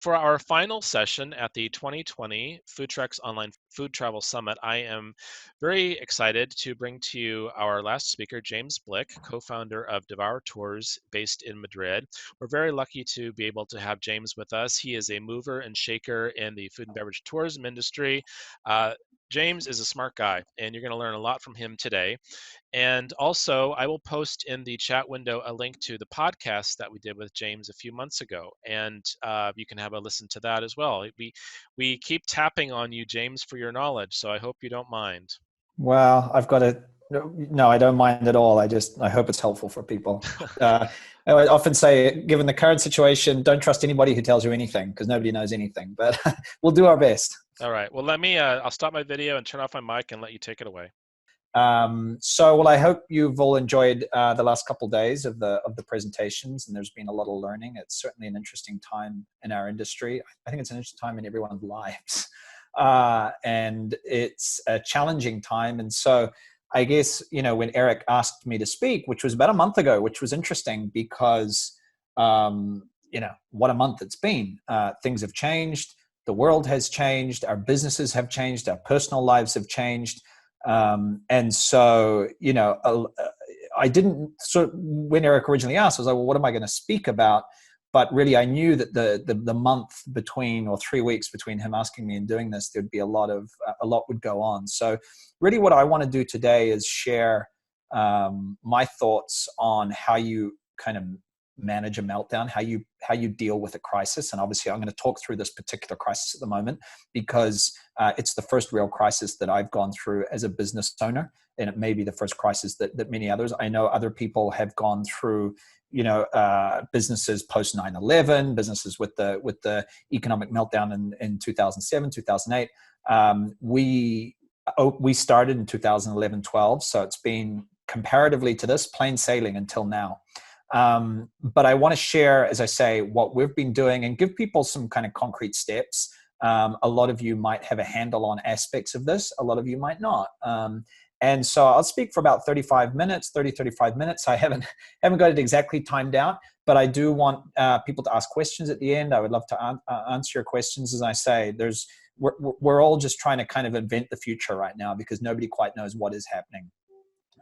For our final session at the 2020 FoodTreX Online Food Travel Summit, I am very excited to bring to you our last speaker, James Blick, co-founder of Devour Tours based in Madrid. We're very lucky to be able to have James with us. He is a mover and shaker in the food and beverage tourism industry. James is a smart guy, and you're going to learn a lot from him today. And also, I will post in the chat window a link to the podcast that we did with James a few months ago, and you can have a listen to that as well. We keep tapping on you, James, for your knowledge, so I hope you don't mind. Well, I've got to. No, I don't mind at all. I hope it's helpful for people. I often say, given the current situation, don't trust anybody who tells you anything because nobody knows anything. But we'll do our best. All right. Well, let me. I'll stop my video and turn off my mic and let you take it away. Well, I hope you've all enjoyed the last couple of days of the presentations, and there's been a lot of learning. It's certainly an interesting time in our industry. I think it's an interesting time in everyone's lives, and it's a challenging time. And so, I guess when Eric asked me to speak, which was about a month ago, which was interesting because what a month it's been. Things have changed. The world has changed. Our businesses have changed. Our personal lives have changed. And so, I didn't when Eric originally asked, I was like, well, what am I going to speak about? But really, I knew that the month between, or 3 weeks between him asking me and doing this, there'd be a lot would go on. So really what I want to do today is share, my thoughts on how you kind of manage a meltdown, how you deal with a crisis. And obviously I'm going to talk through this particular crisis at the moment because it's the first real crisis that I've gone through as a business owner, and it may be the first crisis that many others. I know other people have gone through businesses post 9/11, businesses with the economic meltdown in 2007, 2008. We started in 2011-12, so it's been comparatively to this plain sailing until now. But I want to share, as I say, what we've been doing and give people some kind of concrete steps. A lot of you might have a handle on aspects of this. A lot of you might not. And so I'll speak for about 35 minutes. I haven't got it exactly timed out, but I do want people to ask questions at the end. I would love to answer your questions. As I say, we're all just trying to kind of invent the future right now because nobody quite knows what is happening.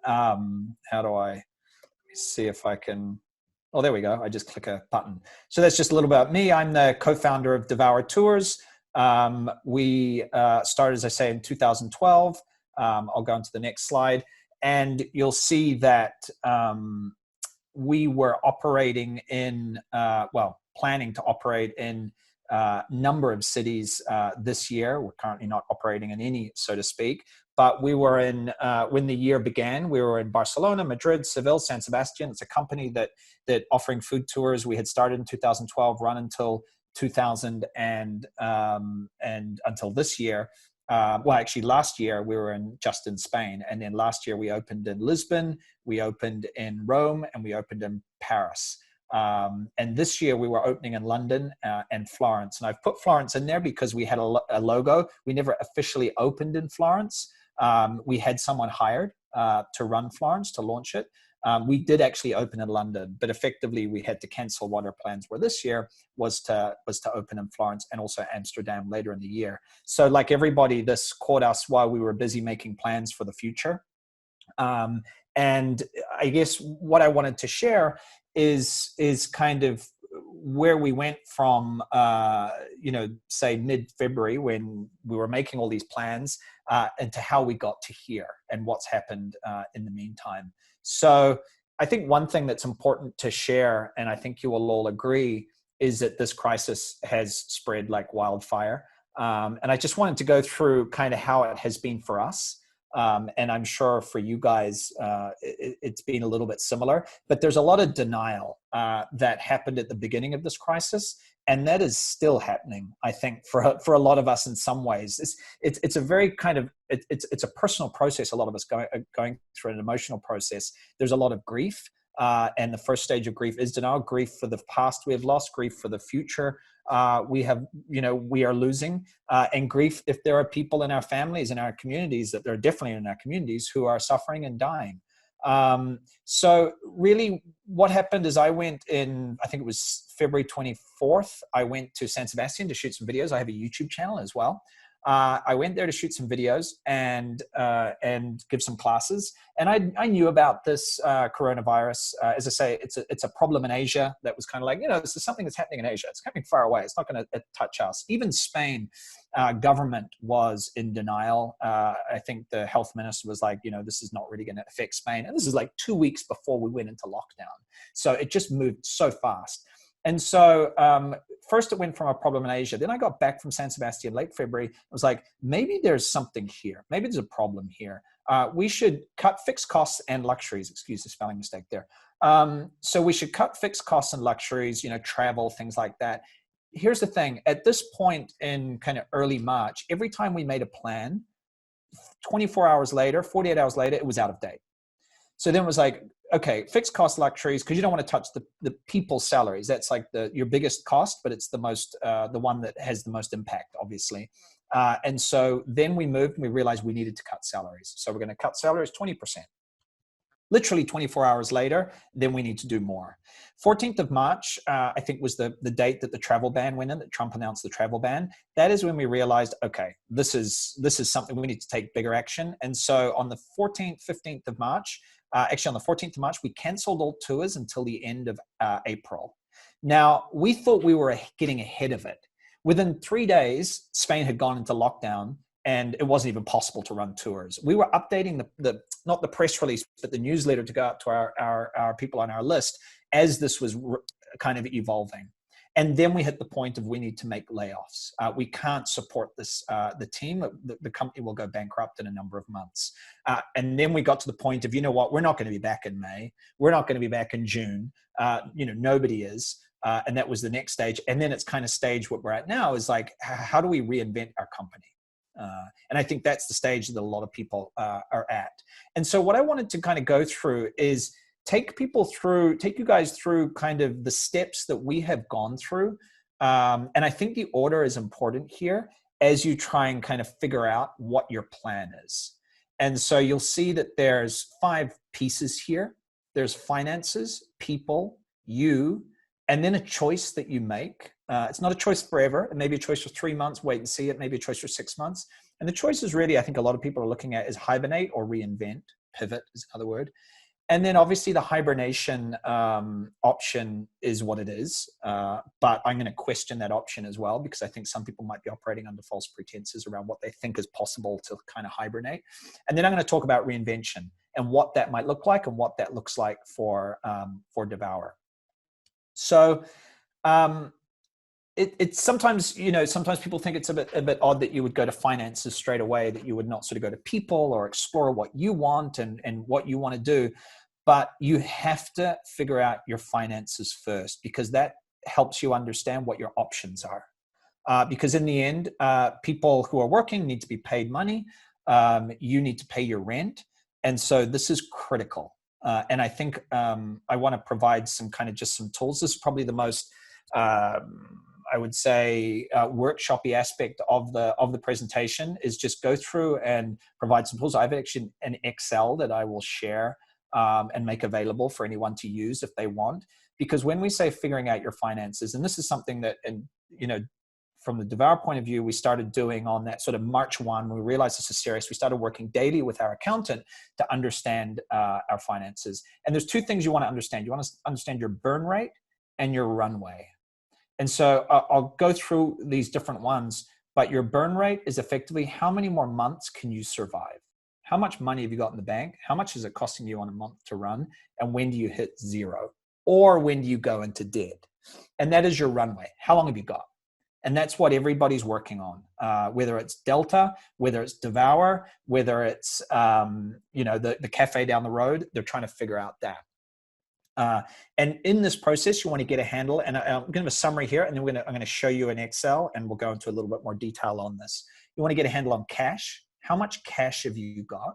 How do I see if I can? Oh, there we go. I just click a button. So that's just a little about me. I'm the co-founder of Devour Tours. We started, as I say, in 2012. I'll go into the next slide, and you'll see that we were operating in, planning to operate in a number of cities this year. We're currently not operating in any, so to speak. But we were in, when the year began, we were in Barcelona, Madrid, Seville, San Sebastian. It's a company that offering food tours. We had started in 2012, run until 2000 and until this year. Actually last year we were just in Spain. And then last year we opened in Lisbon, we opened in Rome, and we opened in Paris. And this year we were opening in London and Florence. And I've put Florence in there because we had a logo. We never officially opened in Florence. We had someone hired to run Florence, to launch it. We did actually open in London, but effectively we had to cancel what our plans were this year was to open in Florence and also Amsterdam later in the year. So like everybody, this caught us while we were busy making plans for the future. And I guess what I wanted to share is kind of where we went from, say mid-February when we were making all these plans and to how we got to here and what's happened in the meantime. So I think one thing that's important to share, and I think you will all agree, is that this crisis has spread like wildfire. And I just wanted to go through kind of how it has been for us. And I'm sure for you guys, it's been a little bit similar, but there's a lot of denial that happened at the beginning of this crisis. And that is still happening, I think, for a lot of us in some ways. It's a very kind of, it's a personal process. A lot of us going through an emotional process. There's a lot of grief. And the first stage of grief is denial. Grief for the past we have lost, grief for the future we are losing, and grief if there are people in our families, in our communities, that they're definitely in our communities who are suffering and dying. So really what happened is I went in, I think it was February 24th, I went to San Sebastian to shoot some videos. I have a YouTube channel as well. I went there to shoot some videos and give some classes. And I knew about this coronavirus. As I say, it's a problem in Asia that was kind of like, this is something that's happening in Asia. It's happening far away. It's not going to touch us. Even Spain government was in denial. I think the health minister was like, this is not really going to affect Spain. And this is like 2 weeks before we went into lockdown. So it just moved so fast. And so first it went from a problem in Asia. Then I got back from San Sebastian late February. I was like, maybe there's something here. Maybe there's a problem here. We should cut fixed costs and luxuries. Excuse the spelling mistake there. So we should cut fixed costs and luxuries, travel, things like that. Here's the thing. At this point in kind of early March, every time we made a plan, 24 hours later, 48 hours later, it was out of date. So then it was like, okay, fixed cost luxuries, because you don't want to touch the people's salaries. That's like your biggest cost, but it's the one that has the most impact, obviously. And so then we moved and we realized we needed to cut salaries. So we're going to cut salaries 20%. Literally 24 hours later, then we need to do more. 14th of March, I think was the date that the travel ban went in, that Trump announced the travel ban. That is when we realized, okay, this is something we need to take bigger action. And so on the 14th, 15th of March, actually on the 14th of March, we canceled all tours until the end of April. Now, we thought we were getting ahead of it. Within 3 days, Spain had gone into lockdown and it wasn't even possible to run tours. We were updating not the press release, but the newsletter to go out to our people on our list as this was kind of evolving. And then we hit the point of we need to make layoffs. We can't support this, the team. The company will go bankrupt in a number of months. And then we got to the point of, we're not going to be back in May. We're not going to be back in June. Nobody is. And that was the next stage. And then it's kind of stage what we're at now is like, how do we reinvent our company? And I think that's the stage that a lot of people are at. And so what I wanted to kind of go through is take you guys through kind of the steps that we have gone through. And I think the order is important here as you try and kind of figure out what your plan is. And so you'll see that there's 5 pieces here. There's finances, people, you, and then a choice that you make. It's not a choice forever. It may be a choice for 3 months, wait and see. It may be a choice for 6 months. And the choices really, I think a lot of people are looking at is hibernate or reinvent. Pivot is another word. And then obviously the hibernation option is what it is. But I'm going to question that option as well, because I think some people might be operating under false pretenses around what they think is possible to kind of hibernate. And then I'm going to talk about reinvention and what that might look like and what that looks like for Devour. So it's sometimes, sometimes people think it's a bit odd that you would go to finances straight away, that you would not sort of go to people or explore what you want and what you want to do. But you have to figure out your finances first, because that helps you understand what your options are. Because in the end, people who are working need to be paid money. You need to pay your rent. And so this is critical. And I think I want to provide some kind of just some tools. This is probably the most, I would say, workshop-y aspect of the presentation, is just go through and provide some tools. I have actually an Excel that I will share and make available for anyone to use if they want. Because when we say figuring out your finances, and this is something that, from the Devour point of view, we started doing on that sort of March 1, when we realized this is serious, we started working daily with our accountant to understand our finances. And there's 2 things you want to understand. You want to understand your burn rate and your runway. And so I'll go through these different ones, but your burn rate is effectively how many more months can you survive? How much money have you got in the bank? How much is it costing you on a month to run? And when do you hit 0? Or when do you go into debt? And that is your runway. How long have you got? And that's what everybody's working on, whether it's Delta, whether it's Devour, whether it's the cafe down the road. They're trying to figure out that. And in this process, you want to get a handle. And I'm going to have a summary here, and then I'm going to show you an Excel, and we'll go into a little bit more detail on this. You want to get a handle on cash. How much cash have you got?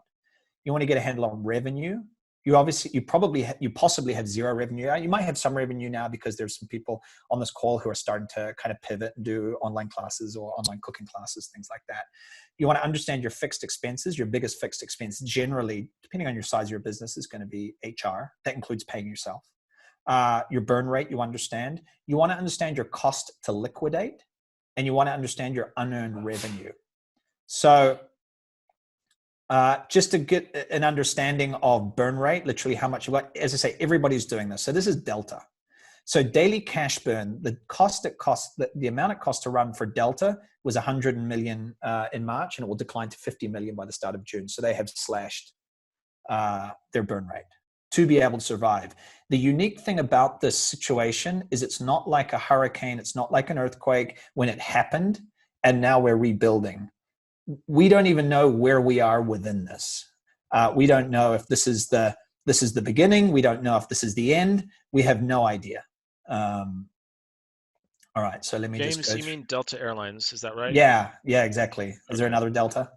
You want to get a handle on revenue. You possibly have 0 revenue. You might have some revenue now, because there's some people on this call who are starting to kind of pivot and do online classes or online cooking classes, things like that. You want to understand your fixed expenses. Your biggest fixed expense, generally, depending on your size of your business, is going to be HR. That includes paying yourself. your burn rate, you understand. You want to understand your cost to liquidate, and you want to understand your unearned revenue. So just to get an understanding of burn rate, literally how much, as I say, everybody's doing this. So this is delta. So daily cash burn, the amount it costs to run for Delta was 100 million in March, and it will decline to 50 million by the start of June. So they have slashed their burn rate to be able to survive. The unique thing about this situation is it's not like a hurricane, it's not like an earthquake when it happened, and now we're rebuilding. We don't even know where we are within this. We don't know if this is the beginning. We don't know if this is the end. We have no idea. All right, so let me James, just go you mean Delta Airlines, is that right? Yeah, exactly. Is there another Delta?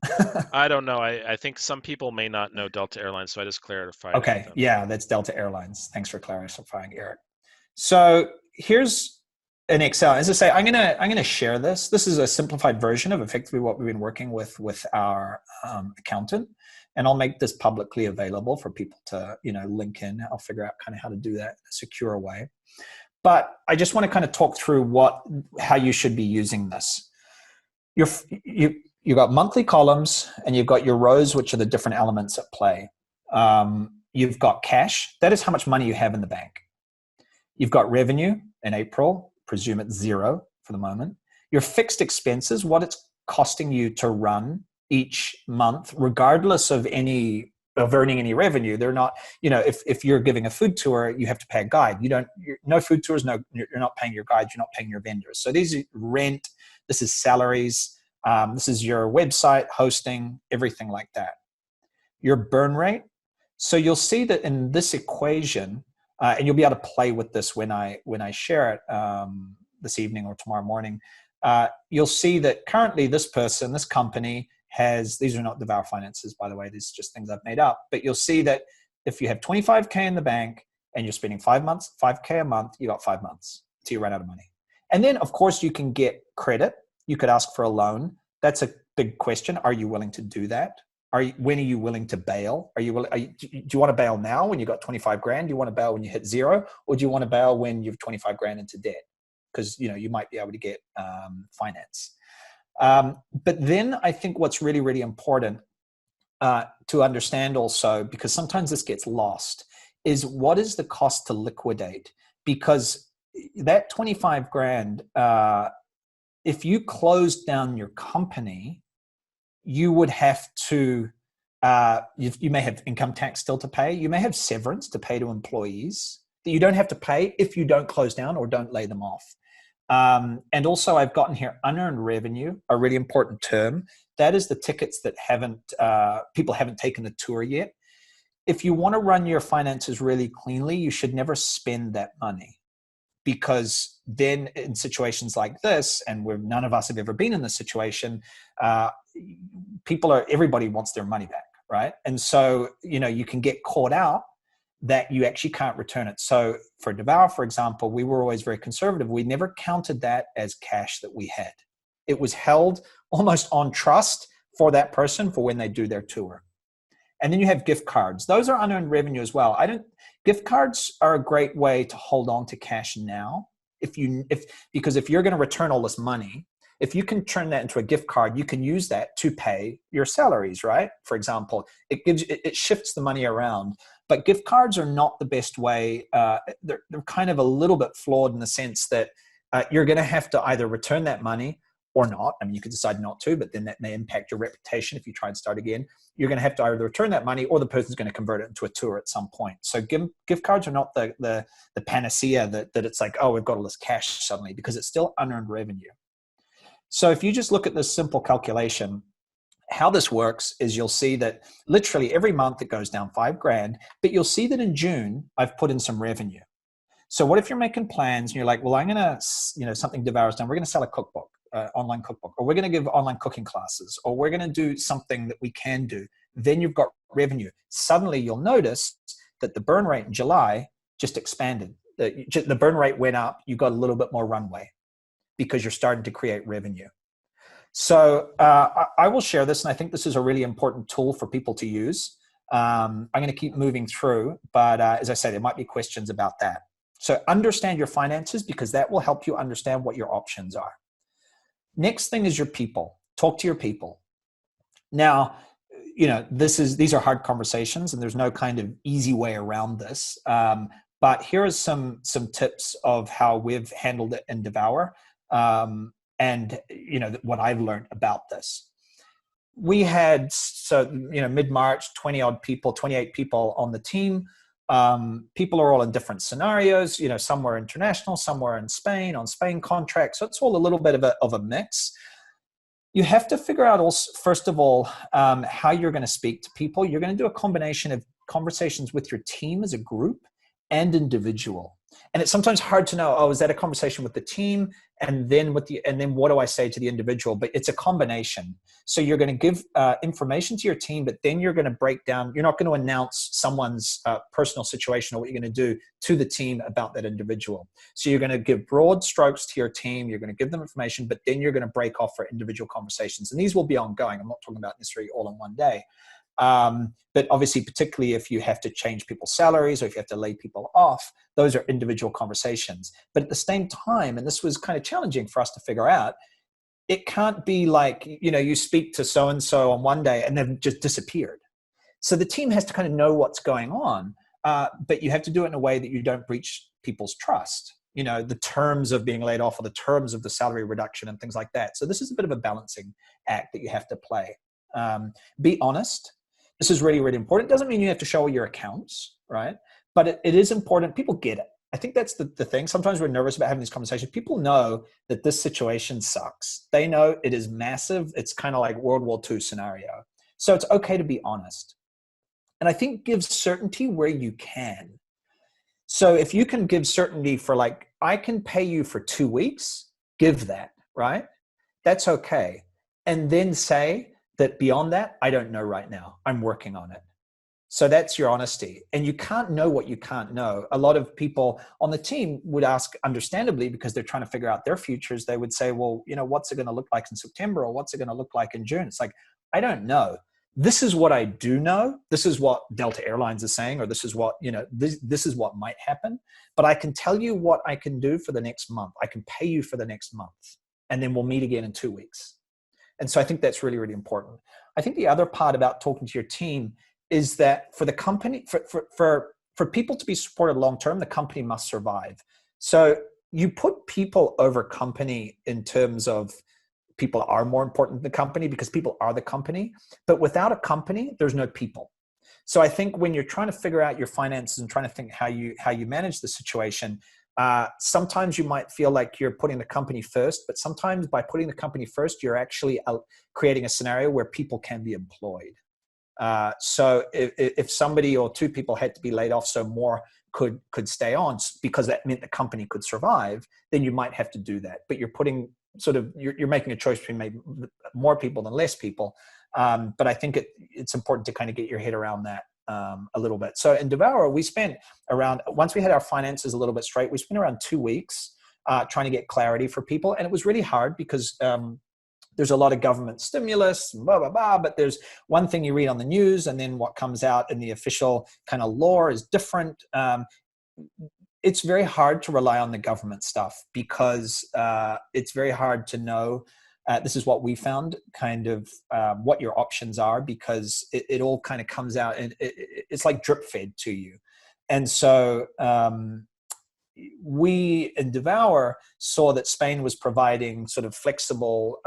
I don't know. I think some people may not know Delta Airlines, so I just clarified it Okay, with them. yeah, that's Delta Airlines. Thanks for clarifying, Eric. So here's an Excel. As I say, I'm gonna share this. This is a simplified version of effectively what we've been working with our accountant, and I'll make this publicly available for people to link in. I'll figure out kind of how to do that in a secure way. But I just want to kind of talk through how you should be using this. You've got monthly columns, and you've got your rows, which are the different elements at play. You've got cash. That is how much money you have in the bank. You've got revenue in April. Presume it's 0 for the moment. Your fixed expenses, what it's costing you to run each month, regardless of earning any revenue. They're not, if you're giving a food tour, you have to pay a guide. No food tours, you're not paying your guides, you're not paying your vendors. So these are rent, this is salaries, this is your website, hosting, everything like that. Your burn rate. So you'll see that in this equation, and you'll be able to play with this when I share it this evening or tomorrow morning, you'll see that currently this company has, these are not Devour finances, by the way, these are just things I've made up, but you'll see that if you have 25K in the bank and you're spending 5K a month, you got 5 months till you run out of money. And then of course you can get credit. You could ask for a loan. That's a big question. Are you willing to do that? When are you willing to bail? Do you want to bail now when you got 25 grand? Do you want to bail when you hit 0? Or do you want to bail when you've 25 grand into debt? Because you might be able to get finance. But then I think what's really, really important to understand also, because sometimes this gets lost, is what is the cost to liquidate? Because that 25 grand, if you closed down your company, you would have to, you may have income tax still to pay. You may have severance to pay to employees that you don't have to pay if you don't close down or don't lay them off. And also I've gotten here unearned revenue, a really important term. That is the tickets that people haven't taken the tour yet. If you want to run your finances really cleanly, you should never spend that money, because then in situations like this, and where none of us have ever been in this situation, everybody wants their money back, right? And so, you can get caught out that you actually can't return it. So for Devour, for example, we were always very conservative. We never counted that as cash that we had. It was held almost on trust for that person for when they do their tour. And then you have gift cards. Those are unearned revenue as well. Gift cards are a great way to hold on to cash now. Because if you're going to return all this money, if you can turn that into a gift card, you can use that to pay your salaries, right? For example, it shifts the money around. But gift cards are not the best way. They're kind of a little bit flawed in the sense that you're going to have to either return that money or not. I mean, you could decide not to, but then that may impact your reputation if you try and start again. You're going to have to either return that money, or the person's going to convert it into a tour at some point. So gift cards are not the panacea that it's like, oh, we've got all this cash suddenly, because it's still unearned revenue. So if you just look at this simple calculation, how this works is you'll see that literally every month it goes down 5 grand, but you'll see that in June, I've put in some revenue. So what if you're making plans and you're like, well, I'm going to, something Devour's done. We're going to sell a cookbook, online cookbook, or we're going to give online cooking classes, or we're going to do something that we can do. Then you've got revenue. Suddenly you'll notice that the burn rate in July just expanded. The burn rate went up. You got a little bit more runway because you're starting to create revenue. So I will share this, and I think this is a really important tool for people to use. I'm going to keep moving through, but as I said, there might be questions about that. So understand your finances, because that will help you understand what your options are. Next thing is your people. Talk to your people. Now, these are hard conversations, and there's no kind of easy way around this. But here are some tips of how we've handled it in Devour, and what I've learned about this. We had mid-March, 28 people on the team. People are all in different scenarios. Some were international, some were in Spain on Spain contracts. So it's all a little bit of a mix. You have to figure out also, first of all, how you're going to speak to people. You're going to do a combination of conversations with your team as a group and individual. And it's sometimes hard to know, is that a conversation with the team? And then what do I say to the individual? But it's a combination. So you're going to give information to your team, but then you're going to break down. You're not going to announce someone's personal situation or what you're going to do to the team about that individual. So you're going to give broad strokes to your team. You're going to give them information, but then you're going to break off for individual conversations. And these will be ongoing. I'm not talking about necessarily all in one day. But obviously, particularly if you have to change people's salaries or if you have to lay people off, those are individual conversations. But at the same time, and this was kind of challenging for us to figure out, it can't be like, you speak to so-and-so on one day and they've just disappeared. So the team has to kind of know what's going on, but you have to do it in a way that you don't breach people's trust. The terms of being laid off or the terms of the salary reduction and things like that. So this is a bit of a balancing act that you have to play. Be honest. This is really, really important. It doesn't mean you have to show all your accounts, right? But it is important. People get it. I think that's the thing. Sometimes we're nervous about having these conversations. People know that this situation sucks. They know it is massive. It's kind of like World War II scenario. So it's okay to be honest. And I think give certainty where you can. So if you can give certainty for I can pay you for 2 weeks, give that, right? That's okay. And then say that beyond that, I don't know right now. I'm working on it. So that's your honesty. And you can't know what you can't know. A lot of people on the team would ask, understandably, because they're trying to figure out their futures, they would say, well, what's it going to look like in September, or what's it going to look like in June? It's like, I don't know. This is what I do know. This is what Delta Airlines is saying, or this is what, this is what might happen. But I can tell you what I can do for the next month. I can pay you for the next month. And then we'll meet again in 2 weeks. And so I think that's really, really important. I think the other part about talking to your team is that for the company, for people to be supported long-term, the company must survive. So you put people over company in terms of people are more important than the company, because people are the company. But without a company, there's no people. So I think when you're trying to figure out your finances and trying to think how you manage the situation, sometimes you might feel like you're putting the company first, but sometimes by putting the company first, you're actually creating a scenario where people can be employed. So if somebody or two people had to be laid off so more could stay on because that meant the company could survive, then you might have to do that. But you're putting you're making a choice between maybe more people than less people. But I think it's important to kind of get your head around that a little bit. So in Devour, we spent once we had our finances a little bit straight, we spent around 2 weeks trying to get clarity for people. And it was really hard because there's a lot of government stimulus, blah, blah, blah, but there's one thing you read on the news and then what comes out in the official kind of law is different. It's very hard to rely on the government stuff because it's very hard to know. This is what we found, kind of what your options are, because it all kind of comes out and it's like drip fed to you. And so we in Devour saw that Spain was providing sort of flexible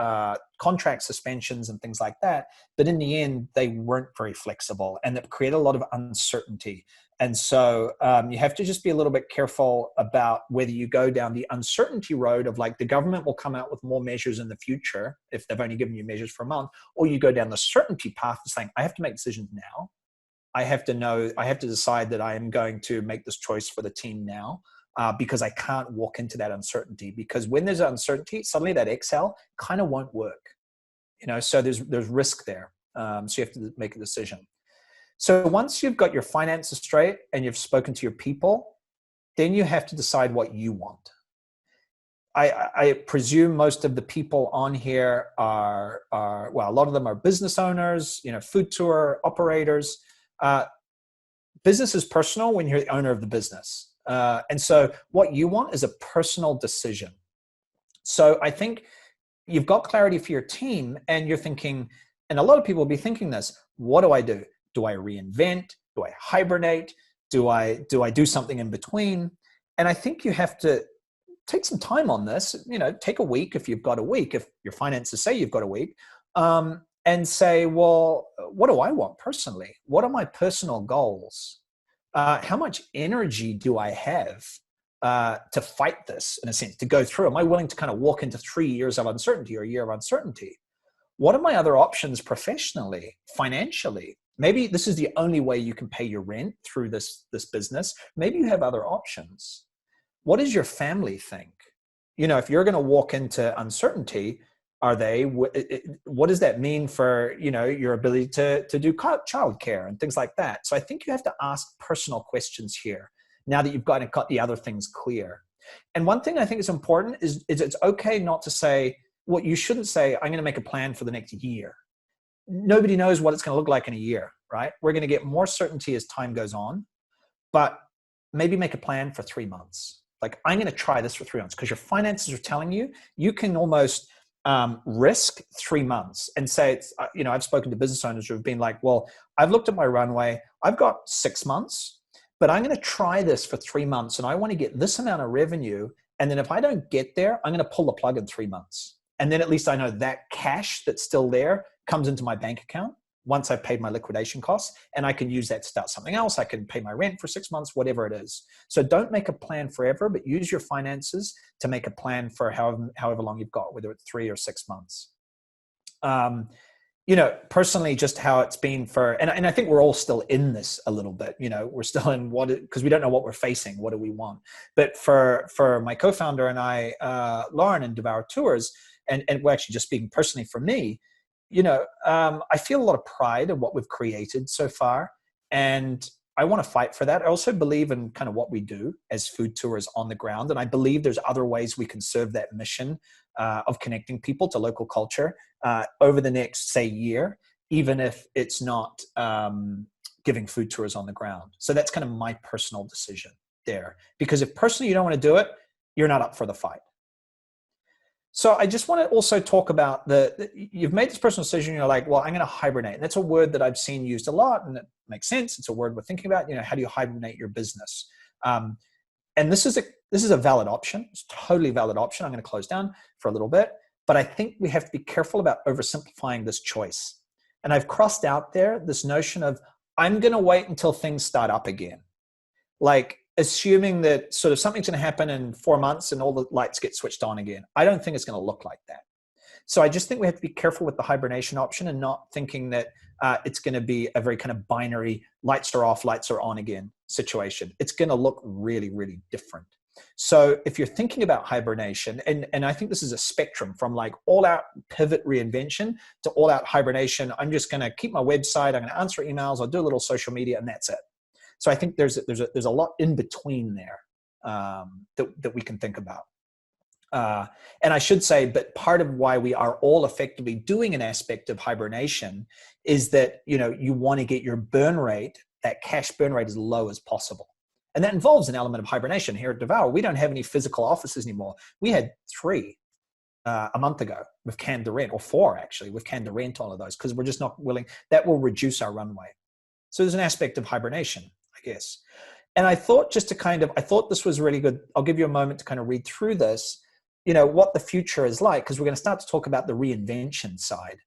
contract suspensions and things like that. But in the end, they weren't very flexible and it created a lot of uncertainty. And so you have to just be a little bit careful about whether you go down the uncertainty road of like the government will come out with more measures in the future if they've only given you measures for a month, or you go down the certainty path of saying, I have to make decisions now. I have to decide that I am going to make this choice for the team now. Because I can't walk into that uncertainty, because when there's uncertainty, suddenly that Excel kind of won't work, so there's risk there. So you have to make a decision. So once you've got your finances straight and you've spoken to your people, then you have to decide what you want. I presume most of the people on here are a lot of them are business owners, food tour operators. Business is personal when you're the owner of the business. And so what you want is a personal decision. So I think you've got clarity for your team and you're thinking, and a lot of people will be thinking this, what do I do? Do I reinvent? Do I hibernate? Do I do something in between? And I think you have to take some time on this, take a week if you've got a week, if your finances say you've got a week, and say, well, what do I want personally? What are my personal goals? How much energy do I have to fight this, in a sense, to go through? Am I willing to kind of walk into 3 years of uncertainty or a year of uncertainty? What are my other options professionally, financially? Maybe this is the only way you can pay your rent through this business. Maybe you have other options. What does your family think? If you're going to walk into uncertainty, what does that mean for, your ability to do childcare and things like that? So I think you have to ask personal questions here now that you've got the other things clear. And one thing I think is important is it's okay not to say, well, you shouldn't say, I'm going to make a plan for the next year. Nobody knows what it's going to look like in a year, right? We're going to get more certainty as time goes on, but maybe make a plan for 3 months. Like, I'm going to try this for 3 months, because your finances are telling you, you can almost risk 3 months and say, it's, I've spoken to business owners who have been like, well, I've looked at my runway, I've got 6 months, but I'm going to try this for 3 months and I want to get this amount of revenue. And then if I don't get there, I'm going to pull the plug in 3 months. And then at least I know that cash that's still there comes into my bank account once I've paid my liquidation costs, and I can use that to start something else. I can pay my rent for 6 months, whatever it is. So don't make a plan forever, but use your finances to make a plan for however long you've got, whether it's 3 or 6 months. Personally, just how it's been and I think we're all still in this a little bit, we're still in because we don't know what we're facing. What do we want? But for my co-founder and I, Lauren and Devour Tours, and we're actually just speaking personally for me, I feel a lot of pride in what we've created so far. And I want to fight for that. I also believe in kind of what we do as food tours on the ground. And I believe there's other ways we can serve that mission of connecting people to local culture over the next, say, year, even if it's not giving food tours on the ground. So that's kind of my personal decision there. Because if personally you don't want to do it, you're not up for the fight. So I just want to also talk about you've made this personal decision. You're like, well, I'm going to hibernate. And that's a word that I've seen used a lot, and it makes sense. It's a word we're thinking about. How do you hibernate your business? And this is a valid option. It's a totally valid option. I'm going to close down for a little bit, but I think we have to be careful about oversimplifying this choice. And I've crossed out there this notion of, I'm going to wait until things start up again. Like, assuming that sort of something's going to happen in 4 months and all the lights get switched on again. I don't think it's going to look like that. So I just think we have to be careful with the hibernation option and not thinking that it's going to be a very kind of binary, lights are off, lights are on again situation. It's going to look really, really different. So if you're thinking about hibernation, and I think this is a spectrum from like all out pivot reinvention to all out hibernation, I'm just going to keep my website, I'm going to answer emails, I'll do a little social media, and that's it. So I think there's a lot in between there that we can think about. And I should say, but part of why we are all effectively doing an aspect of hibernation is that, you want to get your burn rate, that cash burn rate, as low as possible. And that involves an element of hibernation. Here at Devour, we don't have any physical offices anymore. We had 3 a month ago. We've canned the rent, or 4 actually. We've canned the rent, all of those, because we're just not willing. That will reduce our runway. So there's an aspect of hibernation, I guess. And I thought I thought this was really good. I'll give you a moment to kind of read through this, what the future is like, because we're going to start to talk about the reinvention side.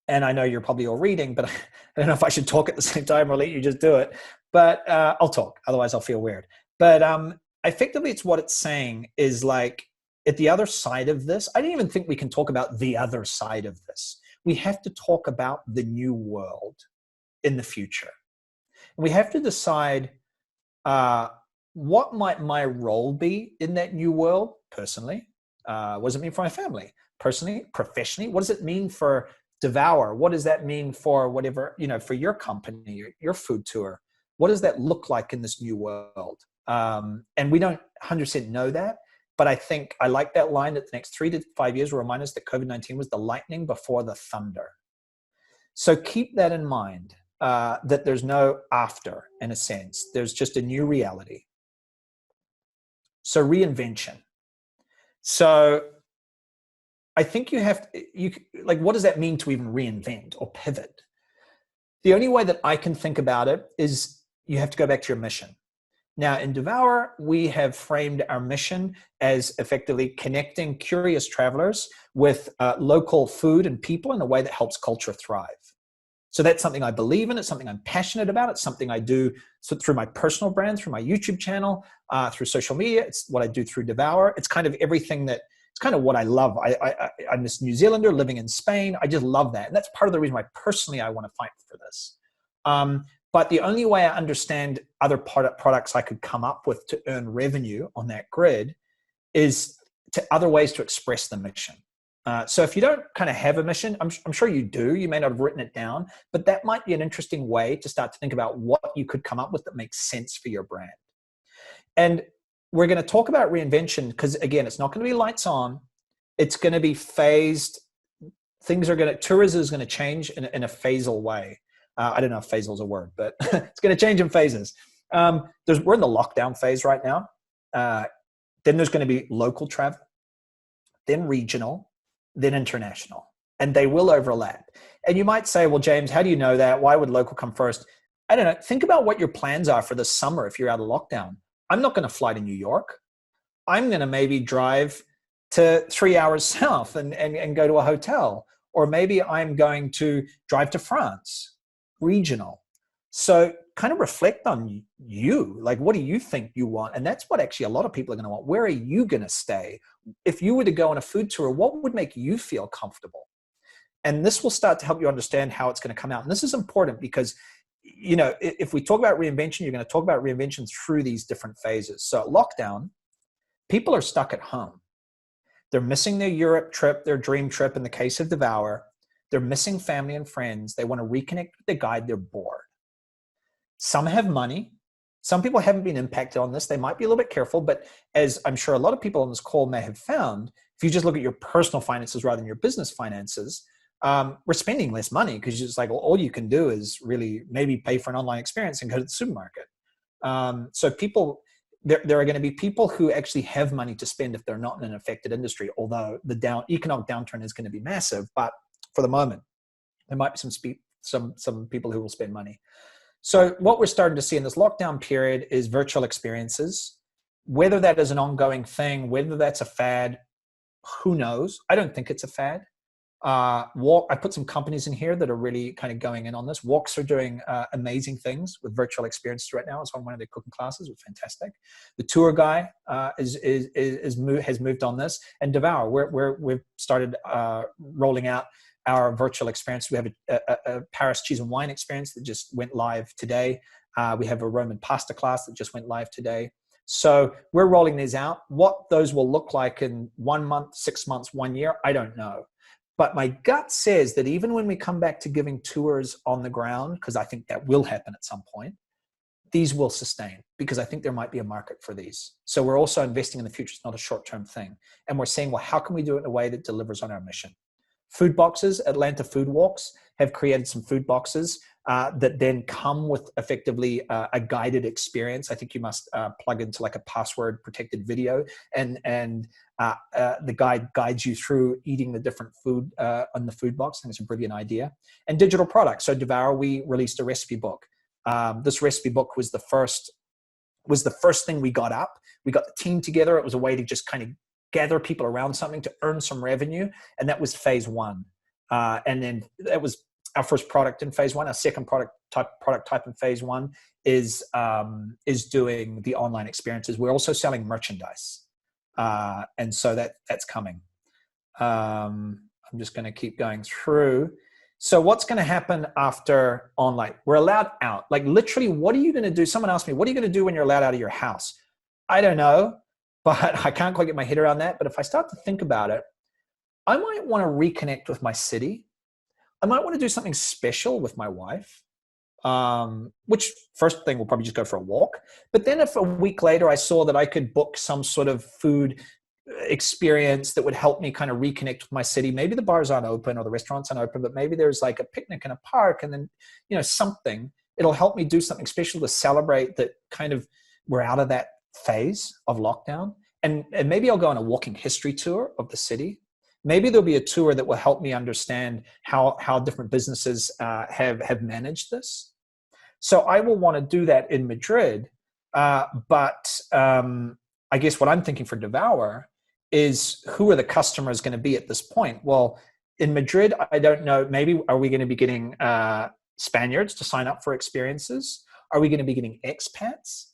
And I know you're probably all reading, but I don't know if I should talk at the same time or let you just do it. But I'll talk, otherwise I'll feel weird. But effectively, it's what it's saying is like, at the other side of this, I don't even think we can talk about the other side of this. We have to talk about the new world in the future. We have to decide what might my role be in that new world personally. What does it mean for my family? Personally, professionally, what does it mean for Devour? What does that mean for whatever, for your company, your food tour? What does that look like in this new world? And we don't 100% know that, but I think I like that line that the next 3 to 5 years will remind us that COVID-19 was the lightning before the thunder. So keep that in mind. that there's no after, in a sense. There's just a new reality. So reinvention. So I think like, what does that mean to even reinvent or pivot? The only way that I can think about it is you have to go back to your mission. Now, in Devour, we have framed our mission as effectively connecting curious travelers with local food and people in a way that helps culture thrive. So that's something I believe in. It's something I'm passionate about. It's something I do through my personal brand, through my YouTube channel, through social media. It's what I do through Devour. It's kind of everything that, it's kind of what I love. I'm this New Zealander living in Spain. I just love that. And that's part of the reason why personally I want to fight for this. But the only way I understand other products I could come up with to earn revenue on that grid is to other ways to express the mission. So if you don't kind of have a mission, I'm sure you do, you may not have written it down, but that might be an interesting way to start to think about what you could come up with that makes sense for your brand. And we're going to talk about reinvention because, again, it's not going to be lights on. It's going to be phased. Tourism is going to change in a phasal way. I don't know if phasal is a word, but it's going to change in phases. We're in the lockdown phase right now. Then there's going to be local travel, then regional, then international, and they will overlap. And you might say, well, James, how do you know that? Why would local come first? I don't know. Think about what your plans are for the summer if you're out of lockdown. I'm not going to fly to New York. I'm going to maybe drive to 3 hours south and go to a hotel. Or maybe I'm going to drive to France, regional. So kind of reflect on you. Like, what do you think you want? And that's what actually a lot of people are going to want. Where are you going to stay? If you were to go on a food tour, what would make you feel comfortable? And this will start to help you understand how it's going to come out. And this is important because, you know, if we talk about reinvention, you're going to talk about reinvention through these different phases. So at lockdown, people are stuck at home. They're missing their Europe trip, their dream trip in the case of Devour. They're missing family and friends. They want to reconnect with the guide. They're bored. Some have money. Some people haven't been impacted on this. They might be a little bit careful, but as I'm sure a lot of people on this call may have found, if you just look at your personal finances rather than your business finances, we're spending less money because it's like, well, all you can do is really maybe pay for an online experience and go to the supermarket. So people, there are going to be people who actually have money to spend if they're not in an affected industry, although the economic downturn is going to be massive. But for the moment, there might be some people who will spend money. So what we're starting to see in this lockdown period is virtual experiences. Whether that is an ongoing thing, whether that's a fad, who knows? I don't think it's a fad. I put some companies in here that are really kind of going in on this. Walks are doing amazing things with virtual experiences right now. It's on one of their cooking classes, which is fantastic. The tour guy has moved on this, and Devour, we've started rolling out our virtual experience. We have a Paris cheese and wine experience that just went live today. We have a Roman pasta class that just went live today. So we're rolling these out. What those will look like in 1 month, 6 months, 1 year, I don't know. But my gut says that even when we come back to giving tours on the ground, because I think that will happen at some point, these will sustain because I think there might be a market for these. So we're also investing in the future. It's not a short-term thing. And we're saying, well, how can we do it in a way that delivers on our mission? Food boxes, Atlanta Food Walks have created some food boxes that then come with effectively a guided experience. I think you must plug into like a password protected video and the guide guides you through eating the different food on the food box. I think it's a brilliant idea. And digital products. So Devour, we released a recipe book. This recipe book was the first thing we got up. We got the team together. It was a way to just kind of gather people around something to earn some revenue. And that was phase one. And then that was our first product in phase one. Our second product type in phase one is doing the online experiences. We're also selling merchandise. And so that's coming. I'm just going to keep going through. So what's going to happen after online? We're allowed out. Like literally, what are you going to do? Someone asked me, what are you going to do when you're allowed out of your house? I don't know, but I can't quite get my head around that. But if I start to think about it, I might want to reconnect with my city. I might want to do something special with my wife, which first thing we'll probably just go for a walk. But then if a week later I saw that I could book some sort of food experience that would help me kind of reconnect with my city. Maybe the bars aren't open or the restaurants aren't open, but maybe there's like a picnic in a park, and then, you know, something. It'll help me do something special to celebrate that kind of we're out of that phase of lockdown. And maybe I'll go on a walking history tour of the city. Maybe there'll be a tour that will help me understand how different businesses have managed this. So I will want to do that in Madrid. But I guess what I'm thinking for Devour is, who are the customers going to be at this point? Well, in Madrid, I don't know. Maybe are we going to be getting Spaniards to sign up for experiences? Are we going to be getting expats?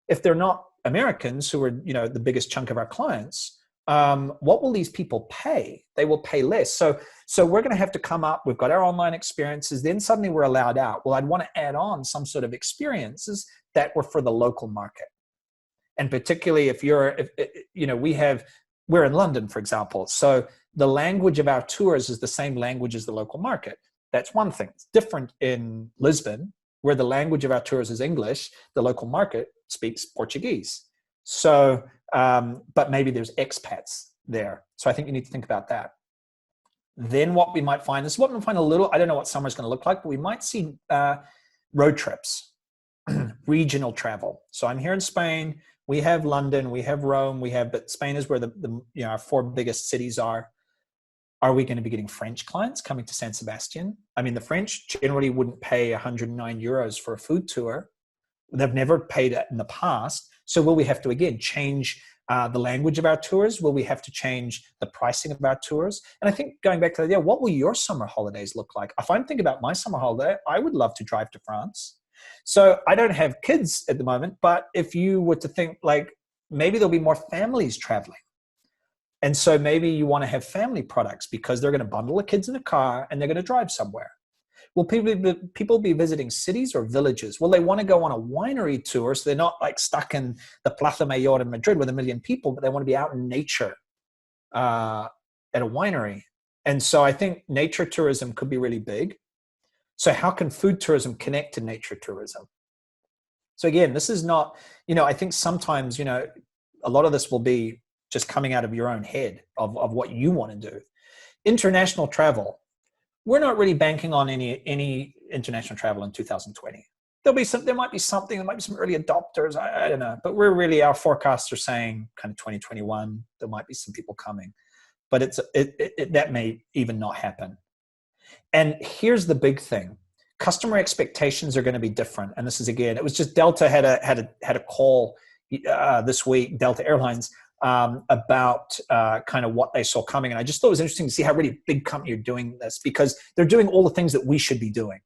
If they're not Americans, who are, you know, the biggest chunk of our clients, what will these people pay? They will pay less. So we're going to have to come up. We've got our online experiences. Then suddenly we're allowed out. Well, I'd want to add on some sort of experiences that were for the local market. And particularly if you know, we're in London, for example. So the language of our tours is the same language as the local market. That's one thing. It's different in Lisbon, where the language of our tours is English. The local market speaks Portuguese. So, but maybe there's expats there. So I think you need to think about that. Then what we might find is, what we find a little, I don't know what summer's going to look like, but we might see road trips, regional travel. So I'm here in Spain. We have London, we have Rome, but Spain is where the you know, our 4 biggest cities are. Are we going to be getting French clients coming to San Sebastian? I mean, the French generally wouldn't pay 109 euros for a food tour. They've never paid it in the past. So will we have to, again, change the language of our tours? Will we have to change the pricing of our tours? And I think going back to the idea, what will your summer holidays look like? If I'm thinking about my summer holiday, I would love to drive to France. So I don't have kids at the moment, but if you were to think, like, maybe there'll be more families traveling. And so maybe you want to have family products because they're going to bundle the kids in a car and they're going to drive somewhere. Will people be visiting cities or villages? Will they want to go on a winery tour, so they're not like stuck in the Plaza Mayor in Madrid with 1 million people, but they want to be out in nature at a winery? And so I think nature tourism could be really big. So how can food tourism connect to nature tourism? So again, this is not, you know, I think sometimes, you know, a lot of this will be just coming out of your own head of what you want to do. International travel. We're not really banking on any international travel in 2020. There might be some early adopters. I don't know, but our forecasts are saying kind of 2021. There might be some people coming, but that may even not happen. And here's the big thing: customer expectations are going to be different. And this is, again, it was just Delta had a call this week, Delta Airlines, about kind of what they saw coming. And I just thought it was interesting to see how really big companies are doing this, because they're doing all the things that we should be doing.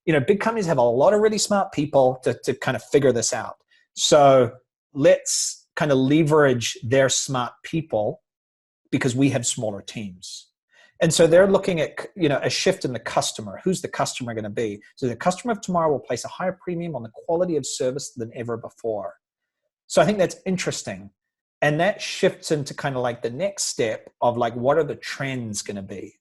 You know, big companies have a lot of really smart people to kind of figure this out. So let's kind of leverage their smart people because we have smaller teams. And so they're looking at, you know, a shift in the customer. Who's the customer going to be? So the customer of tomorrow will place a higher premium on the quality of service than ever before. So I think that's interesting. And that shifts into kind of like the next step of like, what are the trends going to be?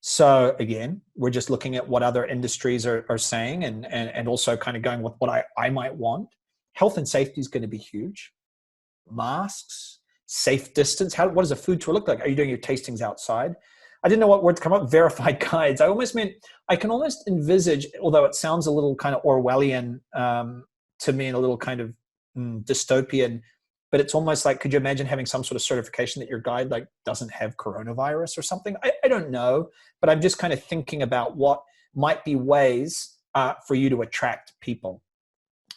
So again, we're just looking at what other industries are saying, and also kind of going with what I might want. Health and safety is going to be huge. Masks, safe distance. What does a food tour look like? Are you doing your tastings outside? I didn't know what word to come up. Verified guides. I can almost envisage, although it sounds a little kind of Orwellian to me and a little kind of dystopian, but it's almost like, could you imagine having some sort of certification that your guide like doesn't have coronavirus or something? I don't know, but I'm just kind of thinking about what might be ways for you to attract people.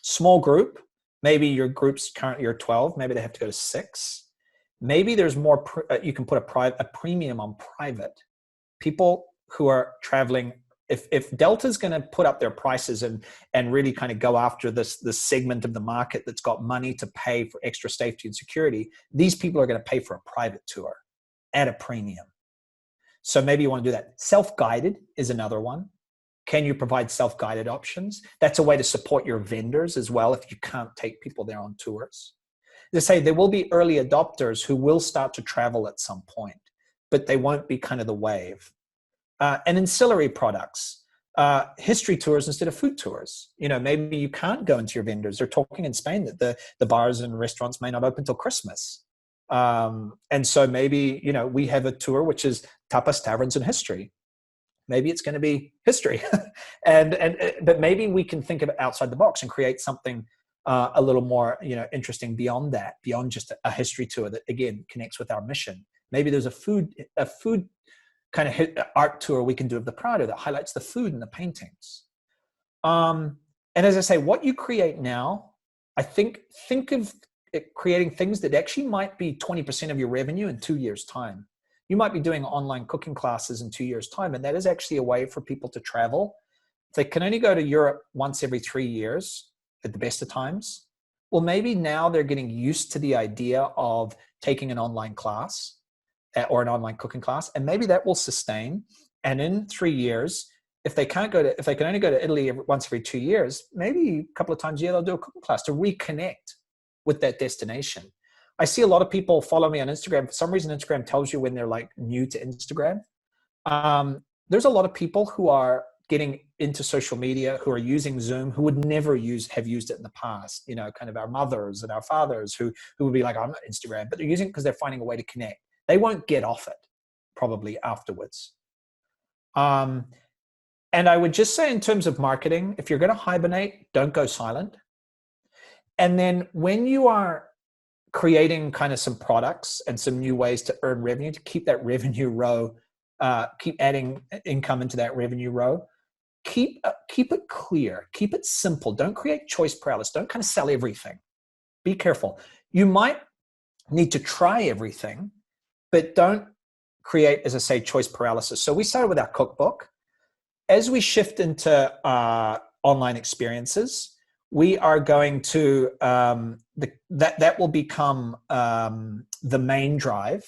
Small group, maybe your group's currently 12, maybe they have to go to 6. Maybe there's more, you can put a premium on private. People who are traveling, if Delta's going to put up their prices and really kind of go after this segment of the market that's got money to pay for extra safety and security, these people are going to pay for a private tour at a premium. So maybe you want to do that. Self-guided is another one. Can you provide self-guided options? That's a way to support your vendors as well if you can't take people there on tours. They say there will be early adopters who will start to travel at some point, but they won't be kind of the wave. And ancillary products, history tours instead of food tours. You know, maybe you can't go into your vendors. They're talking in Spain that the bars and restaurants may not open till Christmas. And so maybe, we have a tour, which is tapas, taverns, and history. Maybe it's going to be history. But maybe we can think of it outside the box and create something a little more, interesting beyond that, beyond just a history tour that, again, connects with our mission. Maybe there's a food kind of art tour we can do of the Prado that highlights the food and the paintings. And as I say, what you create now, I think of creating things that actually might be 20% of your revenue in 2 years' time. You might be doing online cooking classes in 2 years' time, and that is actually a way for people to travel. If they can only go to Europe once every 3 years at the best of times, well, maybe now they're getting used to the idea of taking an online class or an online cooking class, and maybe that will sustain. And in 3 years, if they can only go to Italy once every 2 years, maybe a couple of times a year they'll do a cooking class to reconnect with that destination. I see a lot of people follow me on Instagram. For some reason, Instagram tells you when they're like new to Instagram. There's a lot of people who are getting into social media, who are using Zoom, who would never have used it in the past. Kind of our mothers and our fathers who would be like, I'm not Instagram, but they're using it because they're finding a way to connect. They won't get off it probably afterwards. And I would just say, in terms of marketing, if you're going to hibernate, don't go silent. And then when you are creating kind of some products and some new ways to earn revenue, to keep that revenue row, keep adding income into that revenue row, keep it clear, keep it simple. Don't create choice paralysis. Don't kind of sell everything. Be careful. You might need to try everything, but don't create, as I say, choice paralysis. So we started with our cookbook. As we shift into online experiences, we are going to that will become the main drive,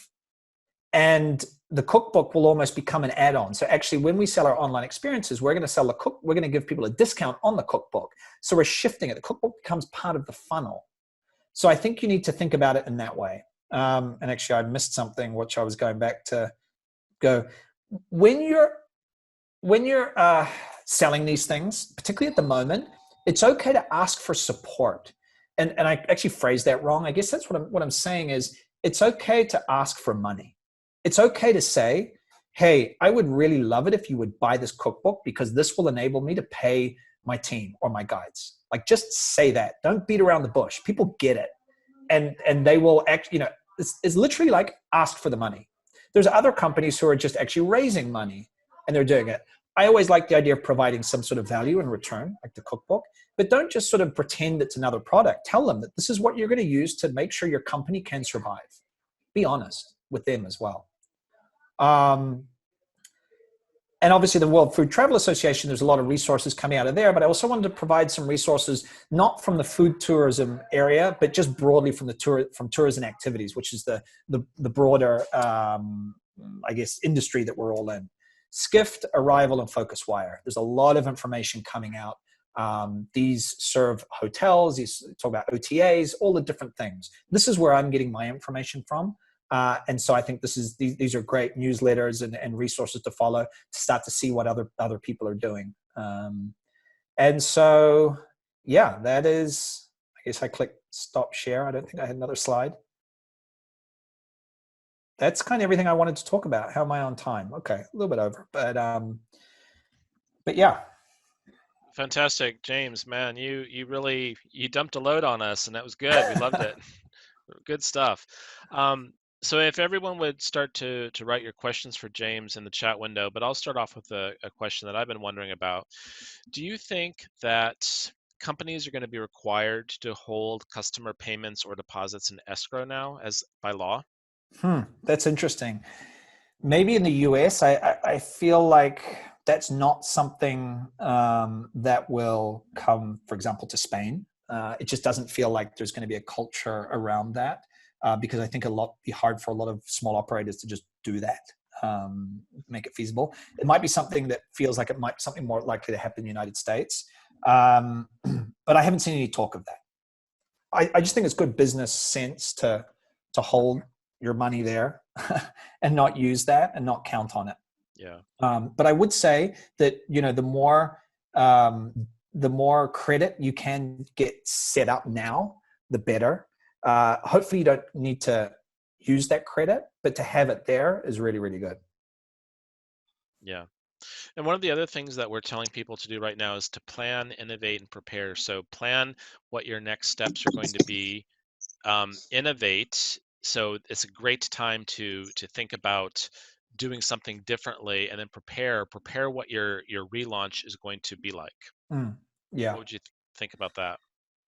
and the cookbook will almost become an add-on. So actually, when we sell our online experiences, we're going to give people a discount on the cookbook. So we're shifting it. The cookbook becomes part of the funnel. So I think you need to think about it in that way. And actually, I missed something which I was going back to go. When you're selling these things, particularly at the moment, it's okay to ask for support. And I actually phrased that wrong. I guess that's what I'm saying is, it's okay to ask for money. It's okay to say, hey, I would really love it if you would buy this cookbook because this will enable me to pay my team or my guides. Like, just say that. Don't beat around the bush. People get it. And they will actually, it's literally like, ask for the money. There's other companies who are just actually raising money and they're doing it. I always like the idea of providing some sort of value in return, like the cookbook, but don't just sort of pretend it's another product. Tell them that this is what you're going to use to make sure your company can survive. Be honest with them as well. And obviously the World Food Travel Association, there's a lot of resources coming out of there, but I also wanted to provide some resources, not from the food tourism area, but just broadly from from tourism activities, which is the broader, I guess, industry that we're all in. Skift, Arrival, and FocusWire. There's a lot of information coming out. These serve hotels, these talk about OTAs, all the different things. This is where I'm getting my information from. And so I think these are great newsletters and resources to follow to start to see what other people are doing. And so, yeah, that is, I guess I clicked stop share. I don't think I had another slide. That's kind of everything I wanted to talk about. How am I on time? Okay, a little bit over, but yeah. Fantastic, James, man, you dumped a load on us and that was good. We loved it. Good stuff. So if everyone would start to write your questions for James in the chat window, but I'll start off with a question that I've been wondering about. Do you think that companies are going to be required to hold customer payments or deposits in escrow now, as by law? That's interesting. Maybe in the US, I feel like that's not something that will come, for example, to Spain. It just doesn't feel like there's going to be a culture around that because I think be hard for a lot of small operators to just do that, make it feasible. It might be something that feels like it might be something more likely to happen in the United States, but I haven't seen any talk of that. I just think it's good business sense to hold your money there and not use that and not count on it. Yeah. But I would say that, the more credit you can get set up now, the better. Hopefully you don't need to use that credit, but to have it there is really, really good. Yeah. And one of the other things that we're telling people to do right now is to plan, innovate, and prepare. So plan what your next steps are going to be. Innovate. So it's a great time to think about doing something differently, and then prepare what your relaunch is going to be like. Mm, yeah. What would you think about that?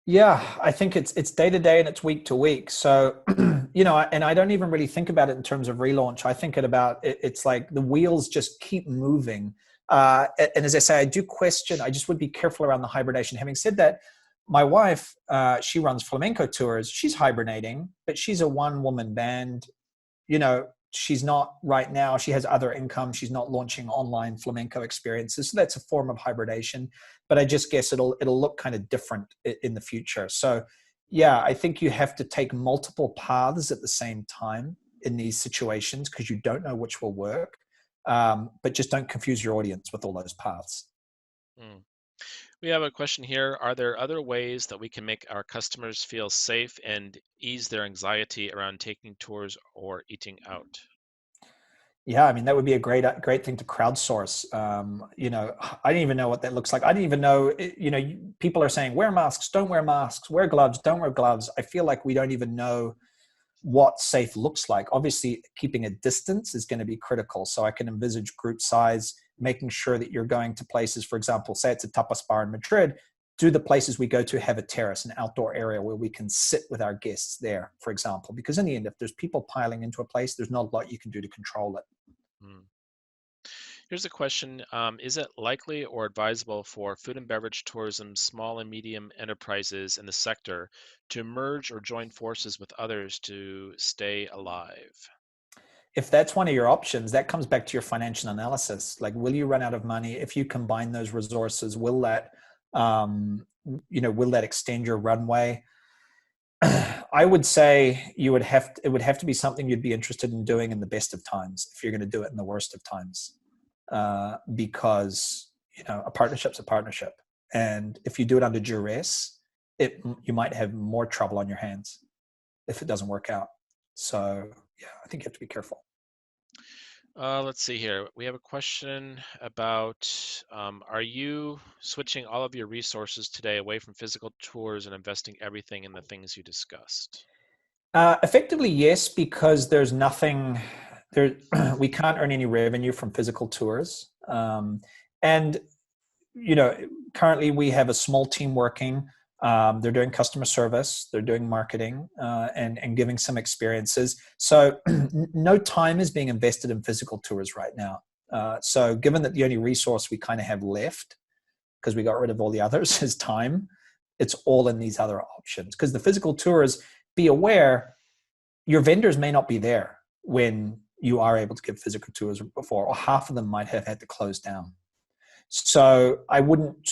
Yeah, I think it's day to day and it's week to week. So, and I don't even really think about it in terms of relaunch. I think it's like the wheels just keep moving. And as I say, I do question. I just would be careful around the hibernation. Having said that, my wife, she runs flamenco tours. She's hibernating, but she's a one-woman band. She's not right now. She has other income. She's not launching online flamenco experiences. So that's a form of hibernation. But I just guess it'll look kind of different in the future. So yeah, I think you have to take multiple paths at the same time in these situations because you don't know which will work. But just don't confuse your audience with all those paths. Mm. We have a question here. Are there other ways that we can make our customers feel safe and ease their anxiety around taking tours or eating out? Yeah, I mean that would be a great thing to crowdsource. I didn't even know what that looks like. I didn't even know. People are saying wear masks, don't wear masks, wear gloves, don't wear gloves. I feel like we don't even know what safe looks like. Obviously, keeping a distance is going to be critical. So I can envisage group size, making sure that you're going to places. For example, say it's a tapas bar in Madrid. Do the places we go to have a terrace, an outdoor area where we can sit with our guests there, for example? Because in the end, if there's people piling into a place, there's not a lot you can do to control it. Mm. Here's a question. Is it likely or advisable for food and beverage tourism, small and medium enterprises in the sector to merge or join forces with others to stay alive? If that's one of your options, that comes back to your financial analysis. Like, will you run out of money if you combine those resources? Um, will that extend your runway? I would say it would have to be something you'd be interested in doing in the best of times if you're going to do it in the worst of times, because a partnership's a partnership, and if you do it under duress, you might have more trouble on your hands if it doesn't work out. So yeah, I think you have to be careful. Let's see here. We have a question about are you switching all of your resources today away from physical tours and investing everything in the things you discussed? Effectively, yes, because there's nothing there. We can't earn any revenue from physical tours, and you know, currently we have a small team working. They're doing customer service, they're doing marketing, and giving some experiences. So no time is being invested in physical tours right now. So given that the only resource we kind of have left, because we got rid of all the others, is time, it's all in these other options. Because the physical tours, be aware, your vendors may not be there when you are able to give physical tours before, or half of them might have had to close down. So I wouldn't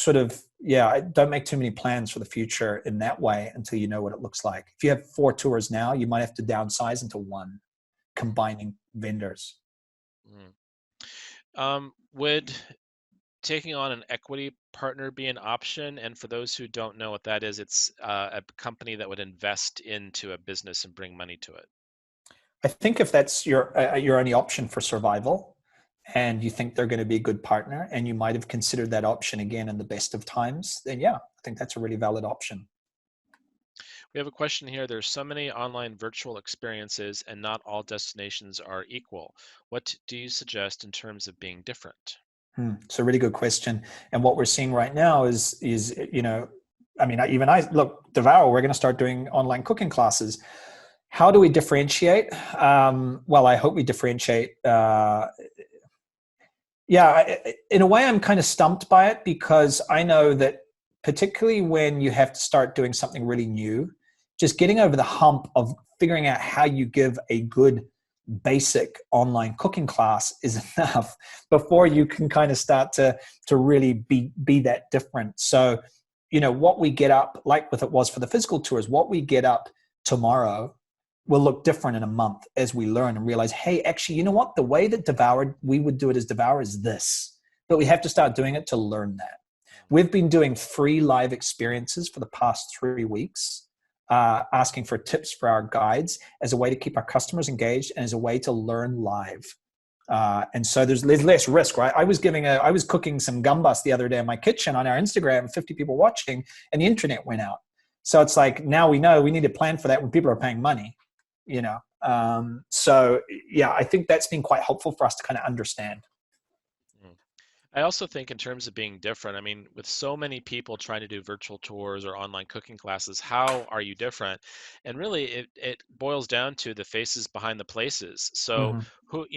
I don't make too many plans for the future in that way until you know what it looks like. If you have 4 tours now, you might have to downsize into 1, combining vendors. Would taking on an equity partner be an option? And for those who don't know what that is, it's a company that would invest into a business and bring money to it. I think if that's your only option for survival, and you think they're going to be a good partner, and you might have considered that option again in the best of times, then yeah, I think that's a really valid option. We have a question here. There's so many online virtual experiences and not all destinations are equal. What do you suggest in terms of being different? It's a really good question. And what we're seeing right now is I mean, look, Devour, we're going to start doing online cooking classes. How do we differentiate? Well, I hope we differentiate. In a way, I'm kind of stumped by it because I know that particularly when you have to start doing something really new, just getting over the hump of figuring out how you give a good basic online cooking class is enough before you can kind of start to really be that different. So, what we get up, like with it was for the physical tours, what we get up tomorrow will look different in a month as we learn and realize, hey, actually, you know what? The way that we would do it as Devour is this. But we have to start doing it to learn that. We've been doing free live experiences for the past 3 weeks. asking for tips for our guides as a way to keep our customers engaged and as a way to learn live. And so there's less risk, right? I was cooking some gambas the other day in my kitchen on our Instagram, 50 people watching, and the internet went out. So it's like, now we know we need to plan for that when people are paying money, you know? So yeah, I think that's been quite helpful for us to kind of understand. Mm. I also think in terms of being different, I mean, with so many people trying to do virtual tours or online cooking classes, how are you different? And really, it boils down to the faces behind the places. So Mm-hmm. who,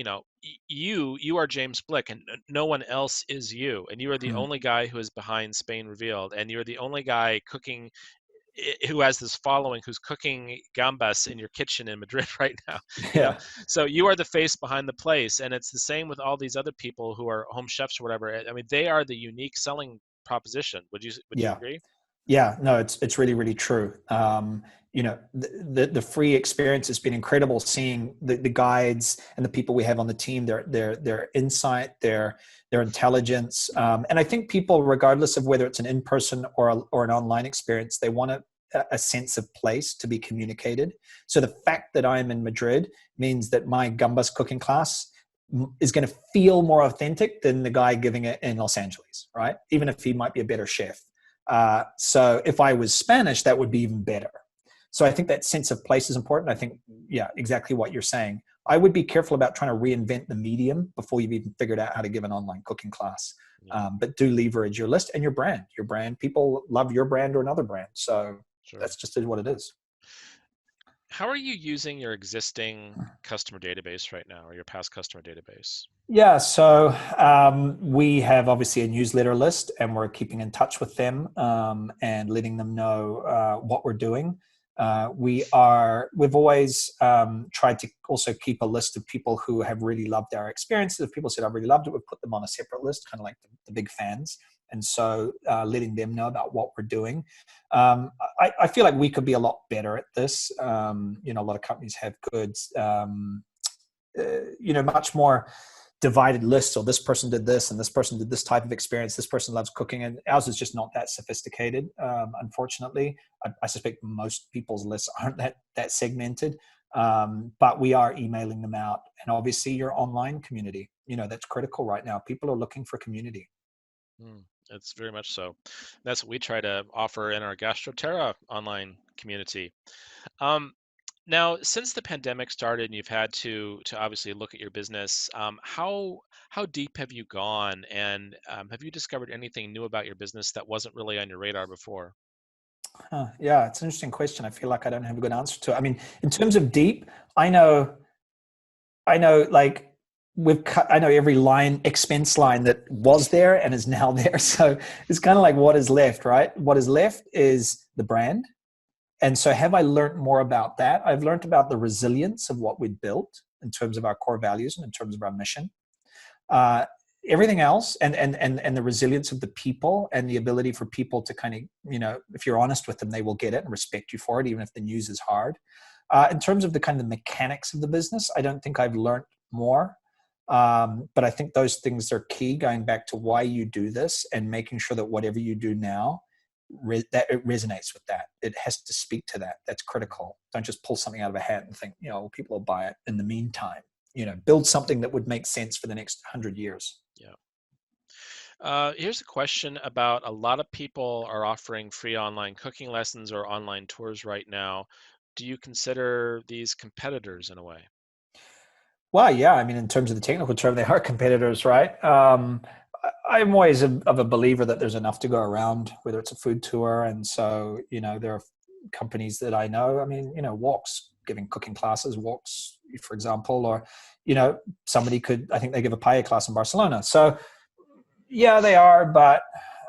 you are James Blick, and no one else is you. And you are the Mm. only guy who is behind Spain Revealed, and you're the only guy cooking who has this following, who's cooking gambas in your kitchen in Madrid right now, you know. Yeah. So you are the face behind the place, and it's the same with all these other people who are home chefs or whatever. I mean, they are the unique selling proposition. Would you Yeah. agree? Yeah, no, it's really, really true. The free experience has been incredible, seeing the guides and the people we have on the team, their insight, their intelligence. And I think people, regardless of whether it's an in-person or an online experience, they want a sense of place to be communicated. So the fact that I'm in Madrid means that my gambas cooking class is going to feel more authentic than the guy giving it in Los Angeles, right? Even if he might be a better chef. So if I was Spanish, that would be even better. So I think that sense of place is important. I think, yeah, exactly what you're saying. I would be careful about trying to reinvent the medium before you've even figured out how to give an online cooking class. Yeah, But do leverage your list and your brand. Your brand, people love your brand or another brand. So sure. that's just what it is. How are you using your existing customer database right now, or your past customer database? Yeah, so we have obviously a newsletter list, and we're keeping in touch with them and letting them know what we're doing. We've always tried to also keep a list of people who have really loved our experiences. If people said, "I really loved it," we've put them on a separate list, kind of like the big fans. And so letting them know about what we're doing. I feel like we could be a lot better at this. A lot of companies have good, much more divided lists, or this person did this and this person did this type of experience, this person loves cooking, and ours is just not that sophisticated. Unfortunately, I suspect most people's lists aren't that segmented. But we are emailing them out, and obviously your online community, that's critical right now. People are looking for community. It's very much so. That's what we try to offer in our GastroTerra online community. Um, Now, since the pandemic started and you've had to obviously look at your business, how deep have you gone, and have you discovered anything new about your business that wasn't really on your radar before? Yeah, it's an interesting question. I feel like I don't have a good answer to it. I mean, in terms of deep, I know like we've cut, I know every expense line that was there and is now there. So it's kind of like, what is left, right? What is left is the brand. And so have I learned more about that? I've learned about the resilience of what we'd built in terms of our core values and in terms of our mission. Uh, Everything else, and the resilience of the people, and the ability for people to kind of, if you're honest with them, they will get it and respect you for it, even if the news is hard. In terms of the kind of mechanics of the business, I don't think I've learned more. But I think those things are key, going back to why you do this and making sure that whatever you do now, that it resonates with that. It has to speak to that. That's critical. Don't just pull something out of a hat and think, people will buy it in the meantime. Build something that would make sense for the next 100 years. Yeah. Here's a question about, a lot of people are offering free online cooking lessons or online tours right now. Do you consider these competitors in a way? Well, yeah. I mean, in terms of the technical term, they are competitors, right? I'm always of a believer that there's enough to go around, whether it's a food tour. And so, there are companies that I know. I mean, Walks giving cooking classes, Walks, for example, or, somebody could, I think they give a paella class in Barcelona. So, yeah, they are, but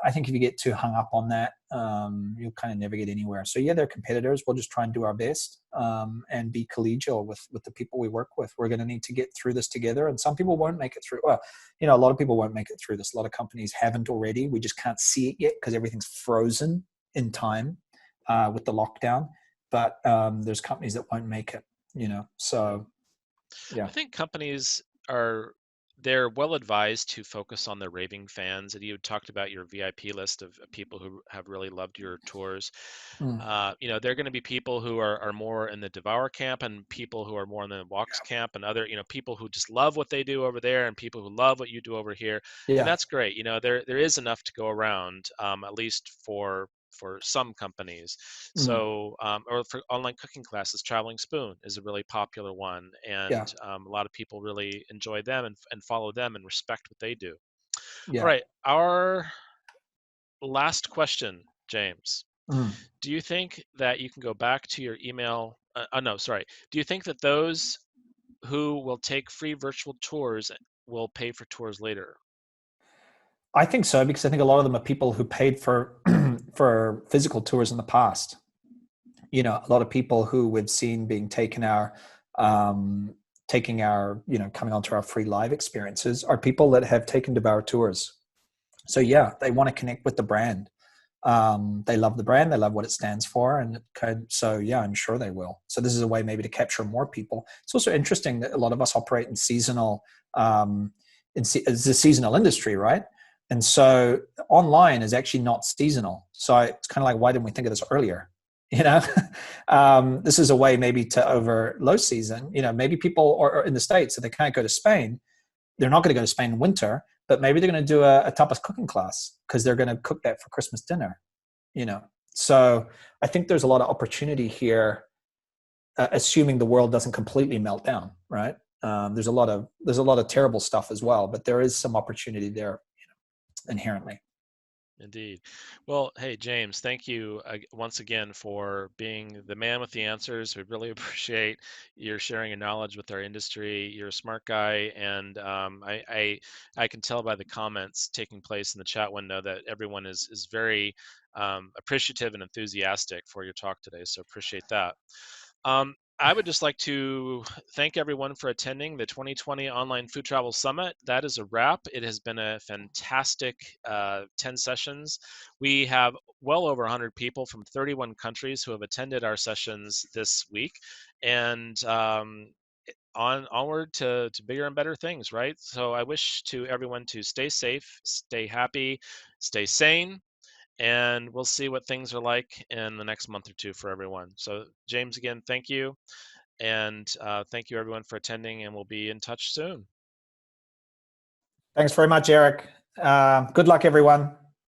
I think if you get too hung up on that, you'll kind of never get anywhere. So yeah, they're competitors. We'll just try and do our best and be collegial with the people we work with. We're going to need to get through this together, and some people won't make it through. Well, a lot of people won't make it through this. A lot of companies haven't already. We just can't see it yet because everything's frozen in time with the lockdown. But there's companies that won't make it. Yeah. So yeah. I think companies are they're well advised to focus on their raving fans. And you talked about your VIP list of people who have really loved your tours. Mm. There are going to be people who are more in the Devour camp, and people who are more in the Walks Yeah. camp, and other, people who just love what they do over there, and people who love what you do over here. And Yeah. that's great. There is enough to go around, at least for some companies. Mm. So, or for online cooking classes, Traveling Spoon is a really popular one, Yeah. and a lot of people really enjoy them and follow them and respect what they do. All Yeah. right, our last question, James. Mm. Do you think that you can go back to your email? No, sorry. Do you think that those who will take free virtual tours will pay for tours later? I think so, because I think a lot of them are people who paid for for physical tours in the past. A lot of people who we've seen being um, coming onto our free live experiences are people that have taken Devour Tours. So yeah, they want to connect with the brand. They love the brand, they love what it stands for, and so yeah, I'm sure they will. So this is a way maybe to capture more people. It's also interesting that a lot of us operate in seasonal, it's a seasonal industry, right? And so online is actually not seasonal. So it's kind of like, why didn't we think of this earlier? You know, this is a way maybe to over low season. Maybe people are in the States, so they can't go to Spain. They're not going to go to Spain in winter, but maybe they're going to do a tapas cooking class because they're going to cook that for Christmas dinner. So I think there's a lot of opportunity here, assuming the world doesn't completely melt down, right? There's a lot of terrible stuff as well, but there is some opportunity there, inherently. Indeed. Well, hey, James, thank you once again for being the man with the answers. We really appreciate your sharing your knowledge with our industry. You're a smart guy, and I can tell by the comments taking place in the chat window that everyone is very appreciative and enthusiastic for your talk today. So appreciate that. I would just like to thank everyone for attending the 2020 Online Food Travel Summit. That is a wrap. It has been a fantastic 10 sessions. We have well over 100 people from 31 countries who have attended our sessions this week, and onward to bigger and better things, right? So I wish to everyone to stay safe, stay happy, stay sane, and we'll see what things are like in the next month or two for everyone. So, James, again, thank you. And thank you, everyone, for attending, and we'll be in touch soon. Thanks very much, Eric. Good luck, everyone.